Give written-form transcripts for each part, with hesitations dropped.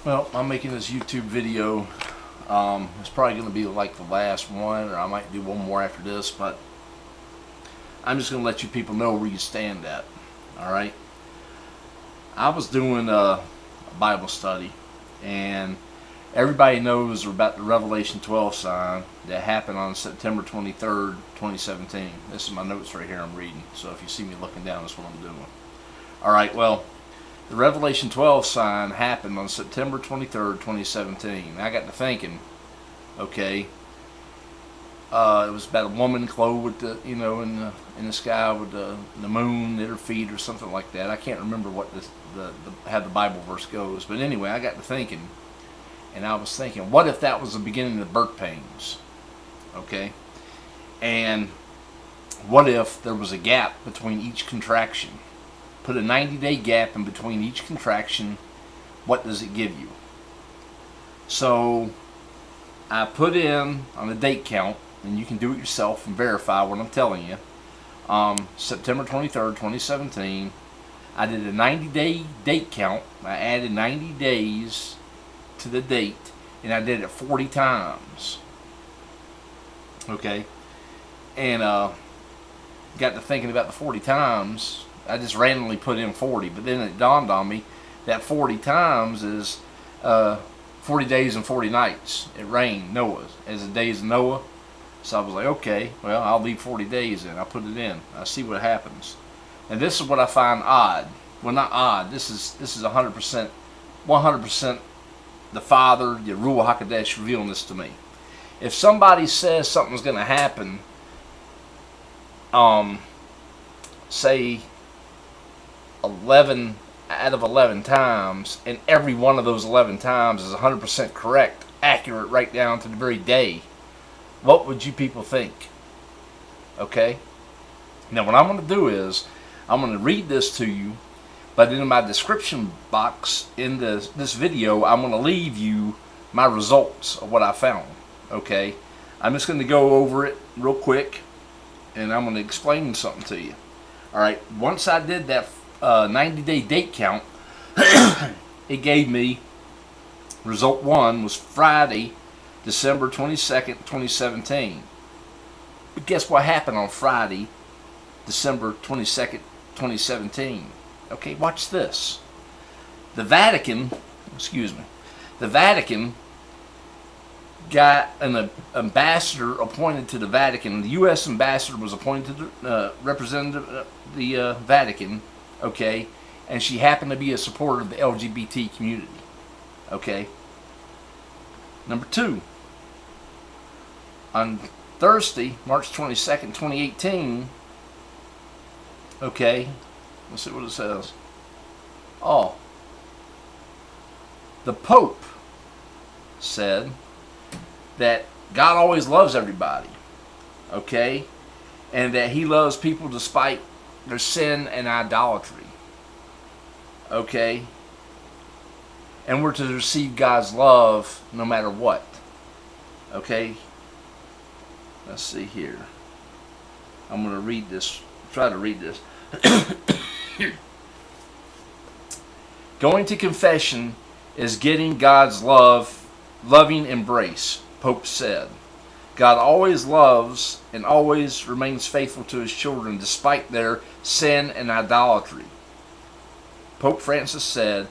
Well, I'm making this YouTube video. It's probably going to be like the last one, or I might do one more after this, but I'm just going to let you people know where you stand at. Alright? I was doing a Bible study, and everybody knows about the Revelation 12 sign that happened on September 23rd, 2017. This is my notes right here I'm reading, so if you see me looking down, that's what I'm doing. Alright, well, the Revelation 12 sign happened on September 23rd, 2017. I got to thinking, okay, it was about a woman clothed with the, in the sky with the moon at her feet or something like that. I can't remember what how the Bible verse goes, but anyway, I got to thinking, and I was thinking, what if that was the beginning of birth pains? Okay, and what if there was a gap between each contraction? Put a 90-day gap in between each contraction. What does it give you? So I put in on a date count, and you can do it yourself and verify what I'm telling you. September 23rd, 2017. I did a 90-day date count. I added 90 days to the date, and I did it 40 times. Okay, and got to thinking about the 40 times. I just randomly put in 40, but then it dawned on me that 40 times is 40 days and 40 nights. It rained Noah as the days of Noah. So I was like, okay, well, I'll leave 40 days in. I'll put it in. I'll see what happens. And this is what I find odd. Well, not odd. This is 100% the Father, the Ruach HaKodesh, revealing this to me. If somebody says something's going to happen, say 11 out of 11 times, and every one of those 11 times is 100% correct, accurate right down to the very day, what would you people think? Okay? Now what I'm going to do is, I'm going to read this to you, but in my description box in this video, I'm going to leave you my results of what I found. Okay? I'm just going to go over it real quick, and I'm going to explain something to you. Alright, once I did that 90-day date count, it gave me, result 1 was Friday, December 22nd, 2017. But guess what happened on Friday, December 22nd, 2017? Okay, watch this. The Vatican got an ambassador appointed to the Vatican. The U.S. ambassador was appointed to representative the Vatican, okay, and she happened to be a supporter of the LGBT community, okay. Number 2, on Thursday, March 22nd, 2018, okay, let's see what it says. Oh, the Pope said that God always loves everybody, okay, and that he loves people despite their sin and idolatry, okay, and we're to receive God's love no matter what, okay. Let's see here. I'm going to read this, try to read this. Going to confession is getting God's loving embrace, Pope said. God always loves and always remains faithful to his children despite their sin and idolatry. Pope Francis said,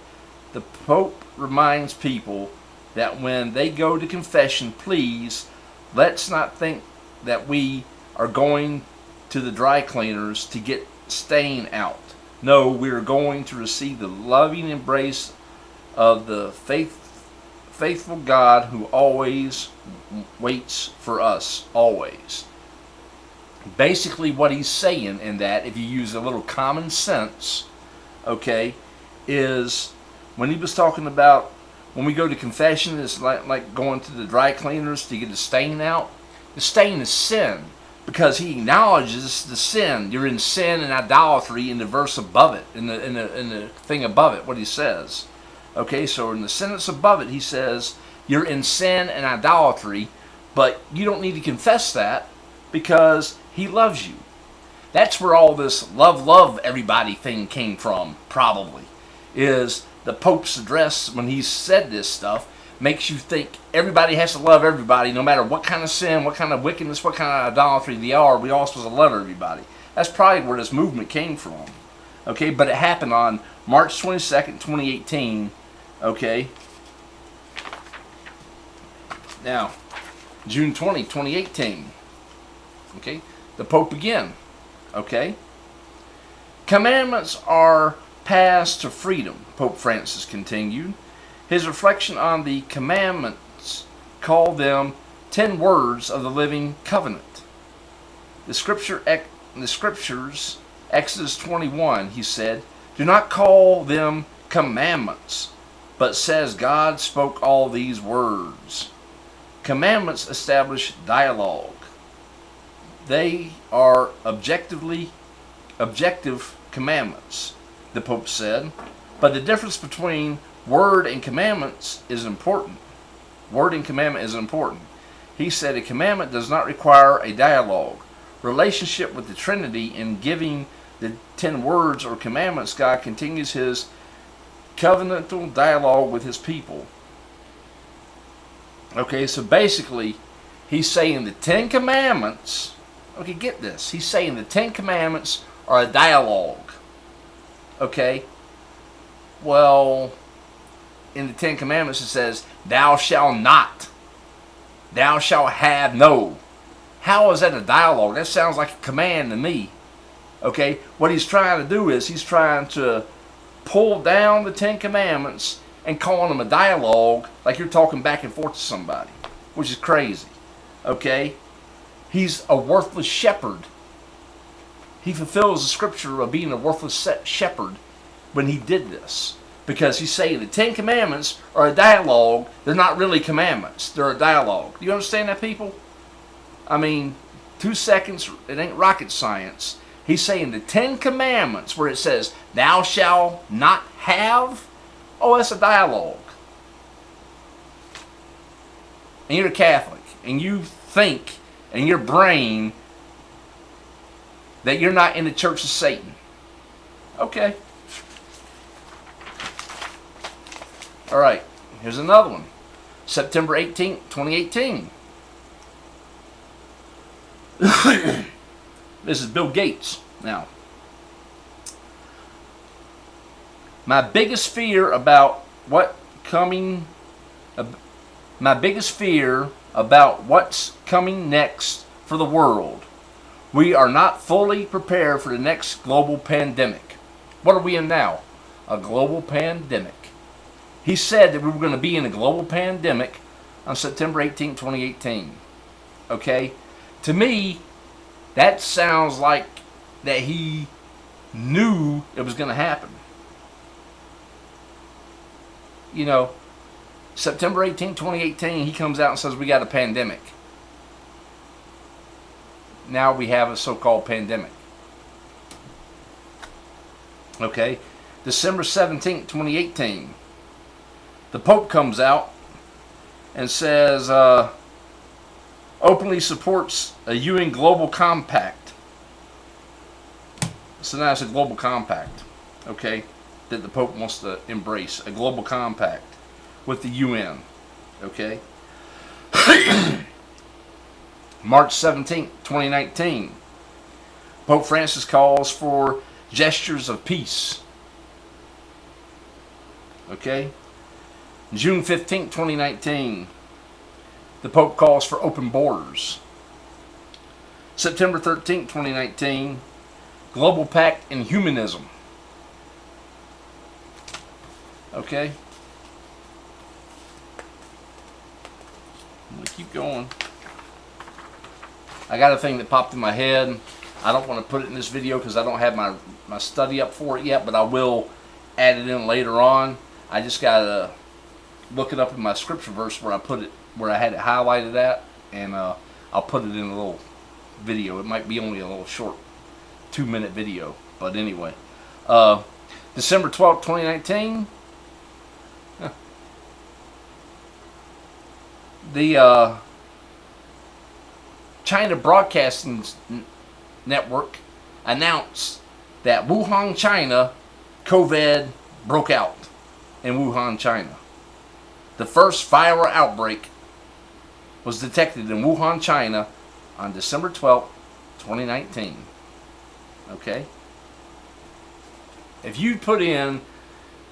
the Pope reminds people that when they go to confession, please, let's not think that we are going to the dry cleaners to get stain out. No, we are going to receive the loving embrace of the faithful God who always waits for us, always. Basically what he's saying in that, if you use a little common sense, okay, is when he was talking about when we go to confession, it's like going to the dry cleaners to get the stain out. The stain is sin, because he acknowledges the sin. You're in sin and idolatry in the verse above it, in the thing above it, what he says. Okay, so in the sentence above it, he says, you're in sin and idolatry, but you don't need to confess that because he loves you. That's where all this love everybody thing came from, probably. Is the Pope's address, when he said this stuff, makes you think everybody has to love everybody, no matter what kind of sin, what kind of wickedness, what kind of idolatry they are. We all supposed to love everybody. That's probably where this movement came from. Okay, but it happened on March 22nd, 2018. Okay. Now, June 20, 2018. Okay, the Pope again. Okay. Commandments are paths to freedom, Pope Francis continued. His reflection on the commandments called them 10 words of the living covenant. The scriptures, Exodus 21, he said, do not call them commandments, but says God spoke all these words. Commandments establish dialogue. They are objective commandments, the Pope said, but the difference between word and commandments is important. Word and commandment is important. He said a commandment does not require a dialogue. Relationship with the Trinity in giving the 10 words or commandments, God continues his covenantal dialogue with his people. Okay, so basically, he's saying the 10 commandments, okay, get this. He's saying the 10 commandments are a dialogue. Okay? Well, in the 10 commandments it says, thou shalt not. Thou shalt have no. How is that a dialogue? That sounds like a command to me. Okay? What he's trying to do is he's trying to pull down the 10 commandments and calling them a dialogue like you're talking back and forth to somebody, which is crazy. Okay? He's a worthless shepherd. He fulfills the scripture of being a worthless shepherd when he did this. Because he's saying the 10 commandments are a dialogue. They're not really commandments. They're a dialogue. Do you understand that, people? I mean, 2 seconds, it ain't rocket science. He's saying the 10 commandments where it says, thou shalt not have. Oh, that's a dialogue. And you're a Catholic. And you think in your brain that you're not in the Church of Satan. Okay. All right. Here's another one. September 18th, 2018. This is Bill Gates. Now, my biggest fear about what's coming next for the world. We are not fully prepared for the next global pandemic. What are we in now? A global pandemic. He said that we were going to be in a global pandemic on September 18, 2018. Okay? To me, that sounds like that he knew it was going to happen. You know, September 18, 2018, he comes out and says we got a pandemic. Now we have a so-called pandemic. Okay? December 17, 2018. The Pope comes out and says, openly supports a UN global compact. So now it's a global compact, okay, that the Pope wants to embrace. A global compact with the UN, okay. March 17th, 2019. Pope Francis calls for gestures of peace. Okay. June 15th, 2019. The Pope calls for open borders. September 13th, 2019. Global Pact in Humanism. Okay. I'm going to keep going. I got a thing that popped in my head. I don't want to put it in this video because I don't have my study up for it yet, but I will add it in later on. I just got to look it up in my scripture verse where I put it, where I had it highlighted at, and I'll put it in a little video. It might be only a little short 2-minute video, but anyway. December 12th, 2019. The China Broadcasting Network announced that Wuhan, China, COVID broke out. in Wuhan, China. The first viral outbreak was detected in Wuhan, China on December 12th, 2019. Okay? If you put in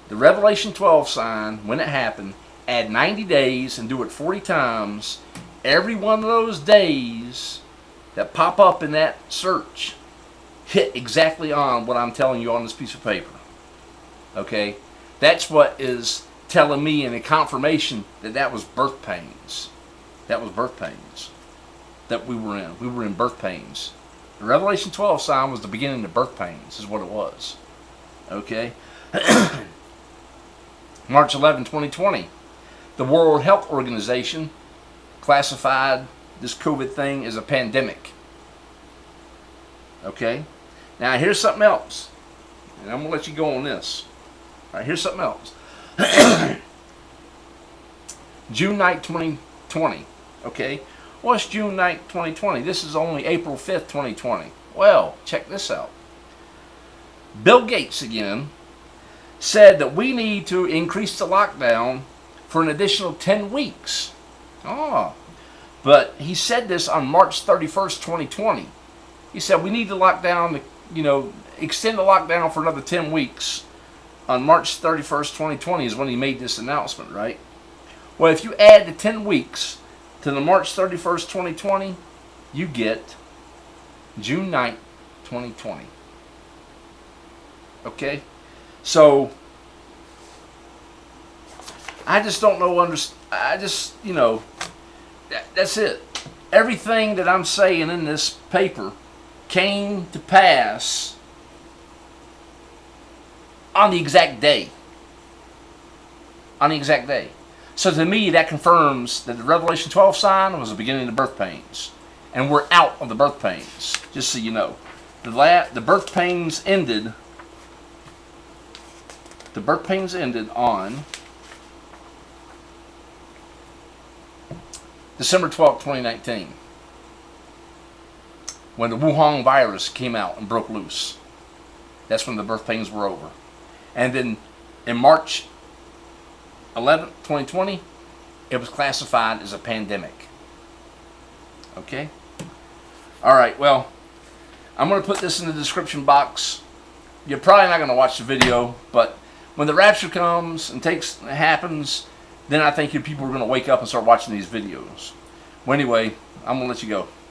the Revelation 12 sign when it happened, add 90 days and do it 40 times, every one of those days that pop up in that search hit exactly on what I'm telling you on this piece of paper. Okay? That's what is telling me in a confirmation that that was birth pains. That was birth pains that we were in. We were in birth pains. The Revelation 12 sign was the beginning of birth pains, is what it was. Okay? March 11, 2020. The World Health Organization classified this COVID thing as a pandemic. Okay? Now here's something else. And I'm going to let you go on this. All right, here's something else. June 9th, 2020. Okay? What's June 9th, 2020? This is only April 5th, 2020. Well, check this out. Bill Gates again said that we need to increase the lockdown for an additional 10 weeks. But he said this on March 31st, 2020. He said we need to lock down, extend the lockdown for another 10 weeks. On March 31st, 2020 is when he made this announcement, right? Well, if you add the 10 weeks to the March 31st, 2020, you get June 9th, 2020. Okay? So, I just don't know, that's it. Everything that I'm saying in this paper came to pass on the exact day. On the exact day. So to me, that confirms that the Revelation 12 sign was the beginning of birth pains. And we're out of the birth pains, just so you know. The birth pains ended. The birth pains ended on December 12th, 2019. When the Wuhan virus came out and broke loose. That's when the birth pains were over. And then in March 11th, 2020, it was classified as a pandemic. Okay? Alright, well, I'm going to put this in the description box. You're probably not going to watch the video, but when the rapture comes and happens, then I think you people are going to wake up and start watching these videos. Well, anyway, I'm going to let you go.